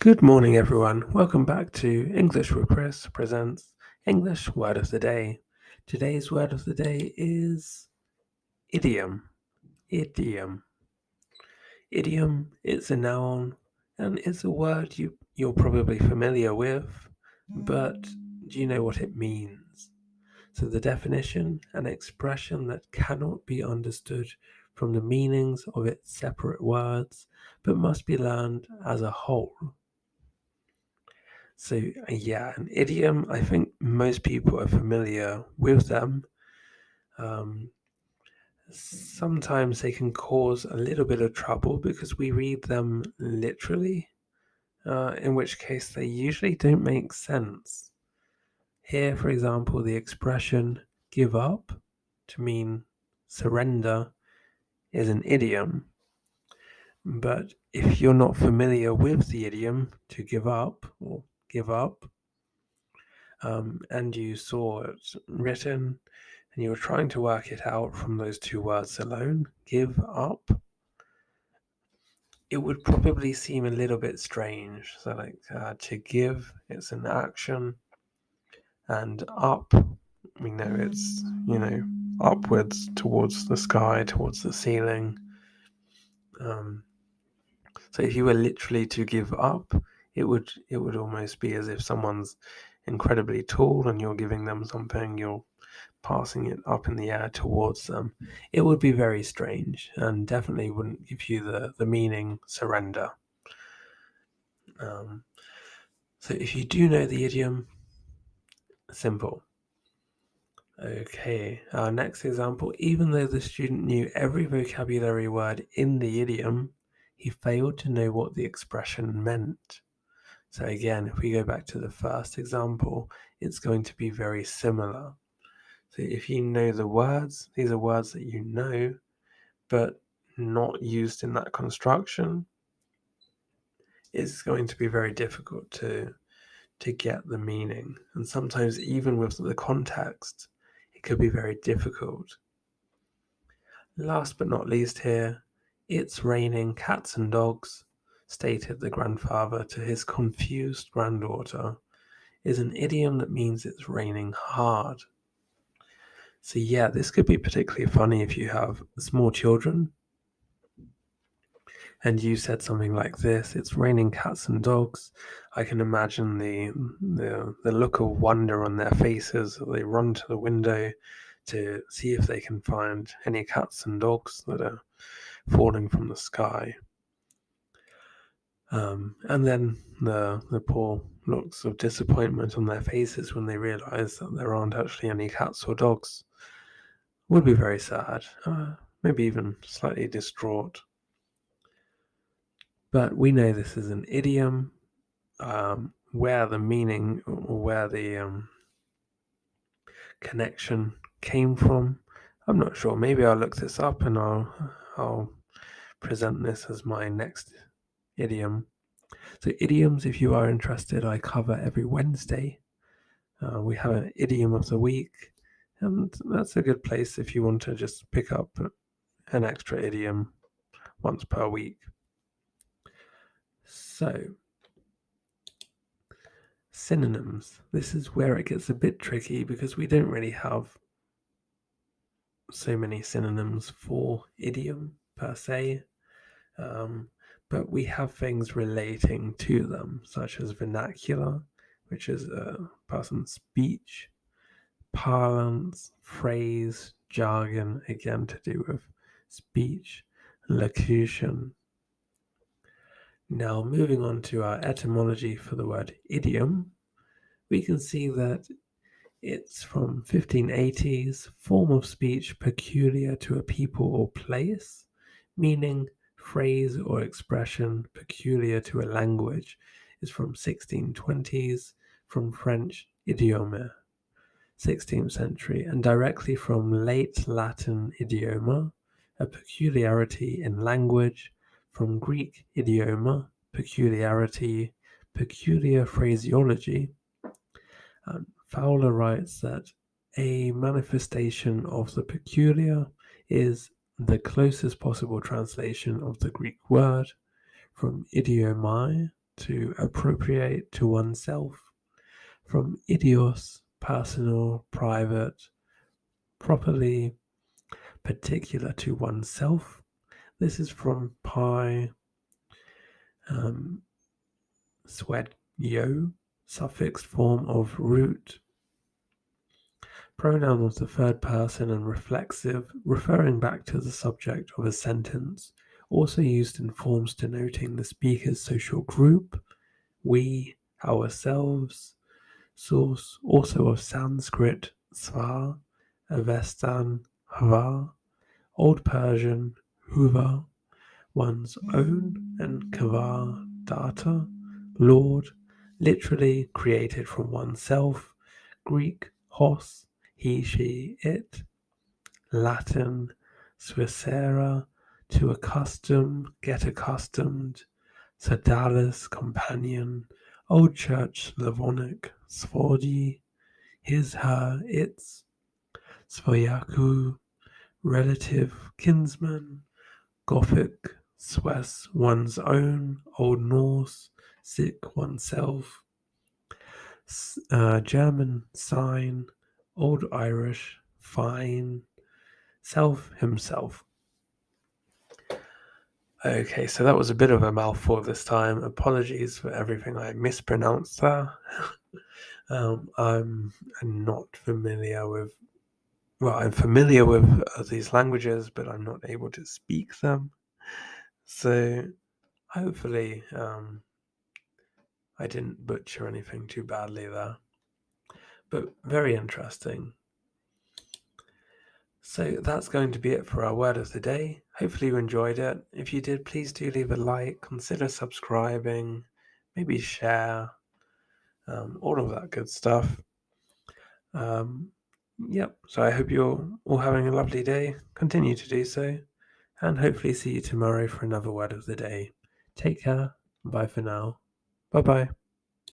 Good morning, everyone. Welcome back to English with Chris presents English Word of the Day. Today's word of the day is idiom. Idiom. Idiom is a noun and it's a word you're probably familiar with, but do you know what it means? So the definition, an expression that cannot be understood from the meanings of its separate words, but must be learned as a whole. So, yeah, an idiom, I think most people are familiar with them. Sometimes they can cause a little bit of trouble because we read them literally, in which case they usually don't make sense. Here, for example, the expression give up to mean surrender is an idiom. But if you're not familiar with the idiom to give up or give up, and you saw it written and you were trying to work it out from those two words alone, give up, it would probably seem a little bit strange. So, to give, it's an action, and up, we know it's, upwards towards the sky, towards the ceiling. So if you were literally to give up, it would almost be as if someone's incredibly tall and you're giving them something, you're passing it up in the air towards them. It would be very strange and definitely wouldn't give you the meaning surrender. So if you do know the idiom, simple. Okay, our next example, even though the student knew every vocabulary word in the idiom, he failed to know what the expression meant. So again, if we go back to the first example, it's going to be very similar. So if you know the words, these are words that you know, but not used in that construction, it's going to be very difficult to get the meaning. And sometimes even with the context, it could be very difficult. Last but not least here, it's raining cats and dogs, stated the grandfather to his confused granddaughter, is an idiom that means it's raining hard. So yeah, this could be particularly funny if you have small children and you said something like this, it's raining cats and dogs. I can imagine the look of wonder on their faces. They run to the window to see if they can find any cats and dogs that are falling from the sky. And then the poor looks of disappointment on their faces when they realize that there aren't actually any cats or dogs would be very sad, maybe even slightly distraught. But we know this is an idiom, where the meaning or where the connection came from. I'm not sure. Maybe I'll look this up and I'll present this as my next idiom. So idioms, if you are interested, I cover every Wednesday. We have an idiom of the week, and that's a good place if you want to just pick up an extra idiom once per week. So, synonyms. This is where it gets a bit tricky because we don't really have so many synonyms for idiom per se, but we have things relating to them, such as vernacular, which is a person's speech, parlance, phrase, jargon, again to do with speech, locution. Now, moving on to our etymology for the word idiom, we can see that it's from 1580s, form of speech peculiar to a people or place, meaning phrase or expression peculiar to a language, is from 1620s, from French idiome, 16th century, and directly from late Latin idioma, a peculiarity in language, from Greek idioma, peculiarity, peculiar phraseology. Fowler writes that a manifestation of the peculiar is the closest possible translation of the Greek word, from idiomai, to appropriate to oneself. From idios, personal, private, properly, particular to oneself. This is from pi, swed-yo, suffixed form of root. Pronoun of the third person and reflexive, referring back to the subject of a sentence. Also used in forms denoting the speaker's social group, we, ourselves. Source also of Sanskrit, svar, Avestan, hva, Old Persian, huva, one's own, and kava, data, Lord, literally created from oneself, Greek, hos, he, she, it, Latin, suicera, to accustom, get accustomed, Sadalis, companion, Old Church Slavonic, Svordi, his, her, its, Svoyaku, relative, kinsman, Gothic, Swiss, one's own, Old Norse, sick, oneself, German, sign, Old Irish, fine, self, himself. Okay, so that was a bit of a mouthful this time. Apologies for everything I mispronounced there. I'm not familiar with, I'm familiar with these languages, but I'm not able to speak them. So hopefully I didn't butcher anything too badly there. But very interesting. So that's going to be it for our word of the day. Hopefully you enjoyed it. If you did, please do leave a like, consider subscribing, maybe share, all of that good stuff. So I hope you're all having a lovely day. Continue to do so, and hopefully see you tomorrow for another word of the day. Take care. Bye for now. Bye-bye.